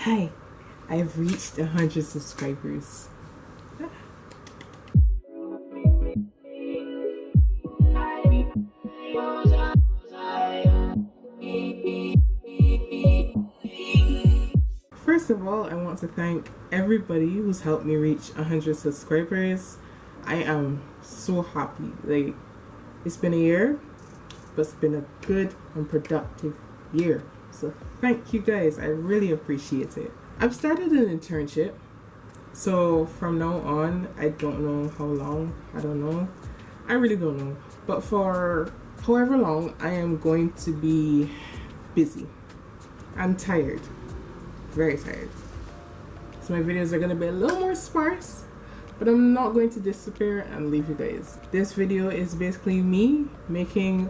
Hi, I've reached 100 subscribers. First of all, I want to thank everybody who's helped me reach 100 subscribers. I am so happy. Like, it's been a year, but it's been a good and productive year. So thank you guys. I really appreciate it. I've started an internship. So from now on, I don't know how long. I don't know. I really don't know. But for however long, I am going to be busy. I'm tired. Very tired. So my videos are going to be a little more sparse, but I'm not going to disappear and leave you guys. This video is basically me making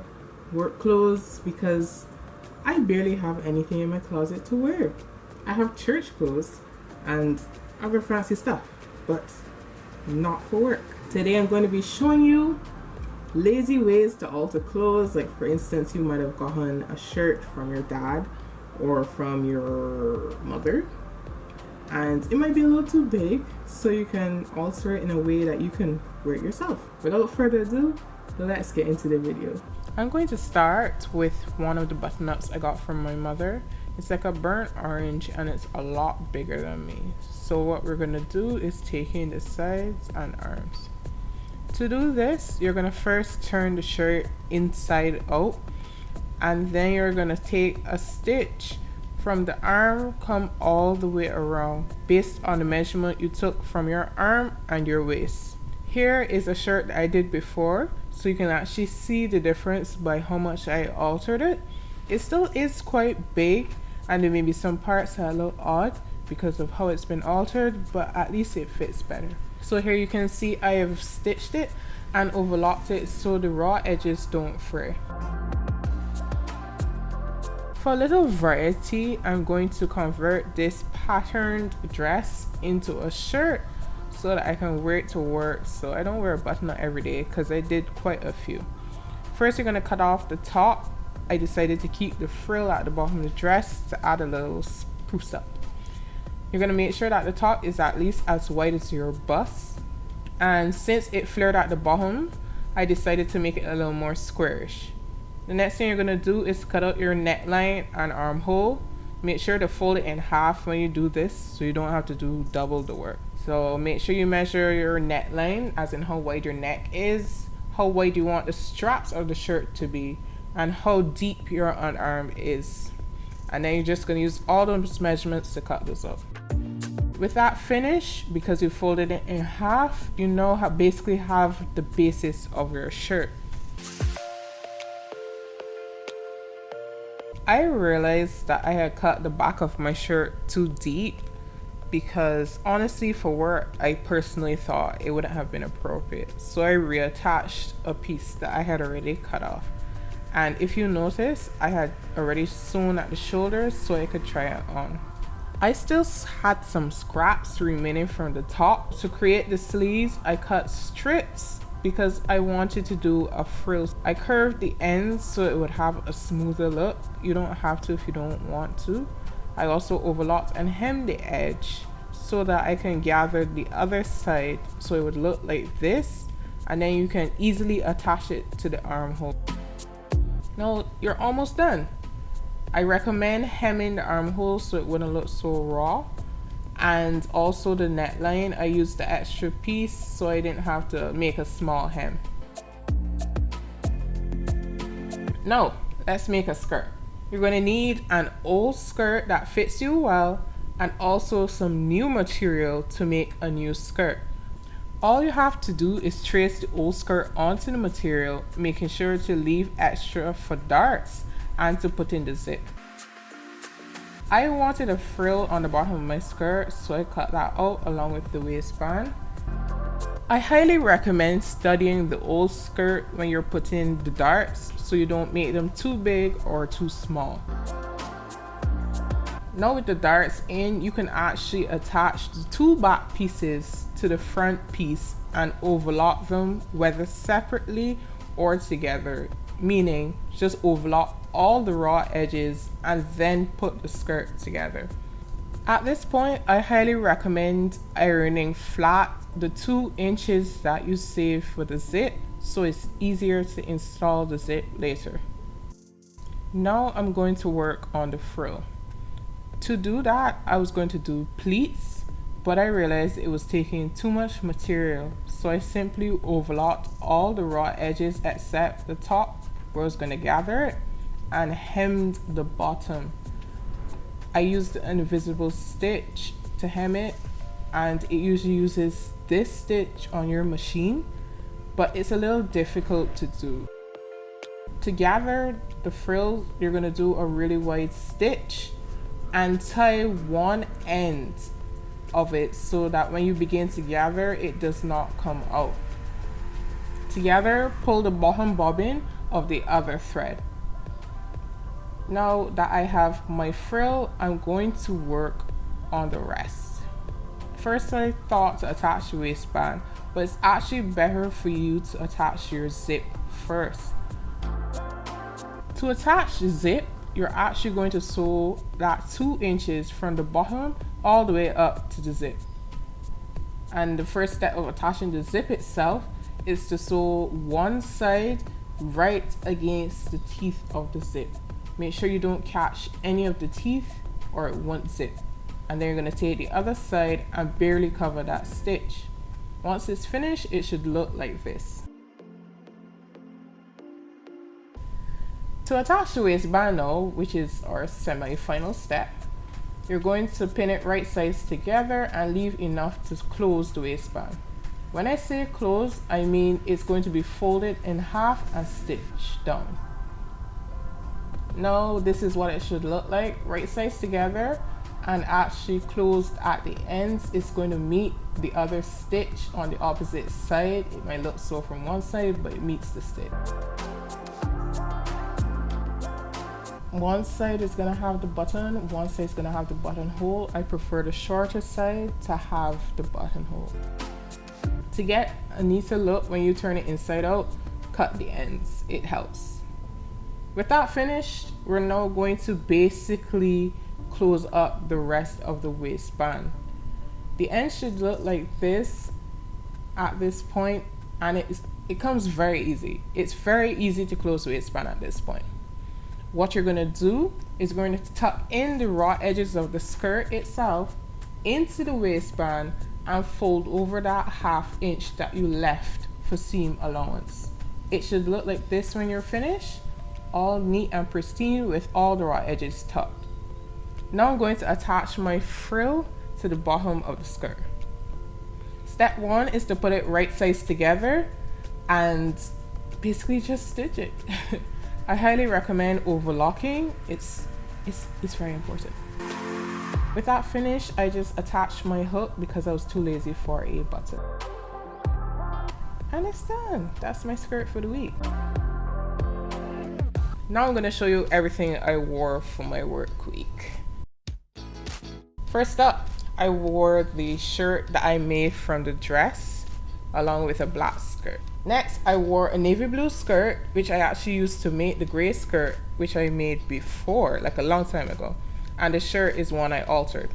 work clothes because I barely have anything in my closet to wear. I have church clothes and other fancy stuff, but not for work. Today I'm going to be showing you lazy ways to alter clothes. Like, for instance, you might have gotten a shirt from your dad or from your mother, and it might be a little too big, so you can alter it in a way that you can wear it yourself. Without further ado, let's get into the video. I'm going to start with one of the button-ups I got from my mother. It's like a burnt orange and it's a lot bigger than me. So what we're going to do is take in the sides and arms. To do this, you're going to first turn the shirt inside out, and then you're going to take a stitch from the arm, come all the way around based on the measurement you took from your arm and your waist. Here is a shirt that I did before, so you can actually see the difference by how much I altered it. It still is quite big, and there may be some parts that are a little odd because of how it's been altered, but at least it fits better. So here you can see I have stitched it and overlocked it so the raw edges don't fray. For a little variety, I'm going to convert this patterned dress into a shirt so that I can wear it to work, so I don't wear a button-up every day because I did quite a few. First, you're going to cut off the top. I decided to keep the frill at the bottom of the dress to add a little spruce up. You're going to make sure that the top is at least as wide as your bust, and since it flared at the bottom, I decided to make it a little more squarish. The next thing you're going to do is cut out your neckline and armhole. Make sure to fold it in half when you do this so you don't have to do double the work. So make sure you measure your neckline, as in how wide your neck is, how wide you want the straps of the shirt to be, and how deep your underarm is. And then you're just going to use all those measurements to cut this up. With that finish, because you folded it in half, you now basically have the basis of your shirt. I realized that I had cut the back of my shirt too deep because honestly for work, I personally thought it wouldn't have been appropriate. So I reattached a piece that I had already cut off. And if you notice, I had already sewn at the shoulders so I could try it on. I still had some scraps remaining from the top. To create the sleeves, I cut strips because I wanted to do a frill. I curved the ends so it would have a smoother look. You don't have to if you don't want to. I also overlocked and hemmed the edge so that I can gather the other side so it would look like this, and then you can easily attach it to the armhole. Now you're almost done. I recommend hemming the armhole so it wouldn't look so raw, and also the neckline, I used the extra piece so I didn't have to make a small hem. Now let's make a skirt. You're going to need an old skirt that fits you well and also some new material to make a new skirt. All you have to do is trace the old skirt onto the material, making sure to leave extra for darts and to put in the zip. I wanted a frill on the bottom of my skirt, so I cut that out along with the waistband. I highly recommend studying the old skirt when you're putting the darts so you don't make them too big or too small. Now with the darts in, you can actually attach the two back pieces to the front piece and overlock them, whether separately or together, meaning just overlock all the raw edges and then put the skirt together. At this point, I highly recommend ironing flat the 2 inches that you save for the zip, so it's easier to install the zip later. Now I'm going to work on the frill. To do that, I was going to do pleats, but I realized it was taking too much material, so I simply overlocked all the raw edges except the top where I was going to gather it, and hemmed the bottom. I used an invisible stitch to hem it, and it usually uses this stitch on your machine, but it's a little difficult to do. To gather the frill, you're going to do a really wide stitch and tie one end of it so that when you begin to gather, it does not come out. Together, pull the bottom bobbin of the other thread. Now that I have my frill, I'm going to work on the rest. First, I thought to attach the waistband, but it's actually better for you to attach your zip first. To attach the zip, you're actually going to sew that 2 inches from the bottom all the way up to the zip. And the first step of attaching the zip itself is to sew one side right against the teeth of the zip. Make sure you don't catch any of the teeth or it won't zip. And then you're going to take the other side and barely cover that stitch. Once it's finished, it should look like this. To attach the waistband now, which is our semi-final step, you're going to pin it right sides together and leave enough to close the waistband. When I say close, I mean it's going to be folded in half and stitched down. Now this is what it should look like, right sides together and actually closed at the ends. It's going to meet the other stitch on the opposite side. It might look so from one side, but it meets the stitch. One side is going to have the button, one side is going to have the buttonhole. I prefer the shorter side to have the buttonhole. To get a neater look when you turn it inside out, cut the ends. It helps. With that finished, we're now going to basically close up the rest of the waistband. The end should look like this at this point, and it comes very easy. It's very easy to close the waistband at this point. What you're going to do is going to tuck in the raw edges of the skirt itself into the waistband and fold over that 1/2 inch that you left for seam allowance. It should look like this when you're finished, all neat and pristine with all the raw edges tucked. Now I'm going to attach my frill to the bottom of the skirt. Step 1 is to put it right sides together and basically just stitch it. I highly recommend overlocking. It's very important. With that finished, I just attached my hook because I was too lazy for a button. And it's done. That's my skirt for the week. Now I'm going to show you everything I wore for my work week. First up, I wore the shirt that I made from the dress along with a black skirt. Next, I wore a navy blue skirt, which I actually used to make the gray skirt, which I made before, like a long time ago. And the shirt is one I altered.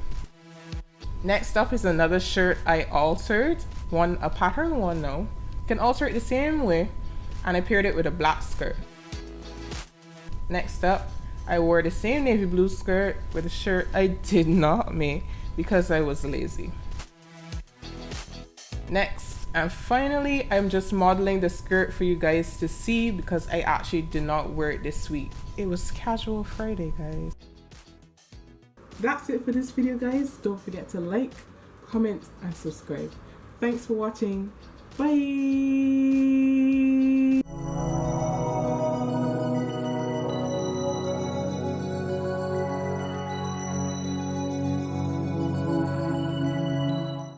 Next up is another shirt I altered, a pattern one now. You can alter it the same way, and I paired it with a black skirt. Next up, I wore the same navy blue skirt with a shirt I did not make because I was lazy. Next, and finally, I'm just modeling the skirt for you guys to see because I actually did not wear it this week. It was casual Friday, guys. That's it for this video, guys. Don't forget to like, comment, and subscribe. Thanks for watching. Bye!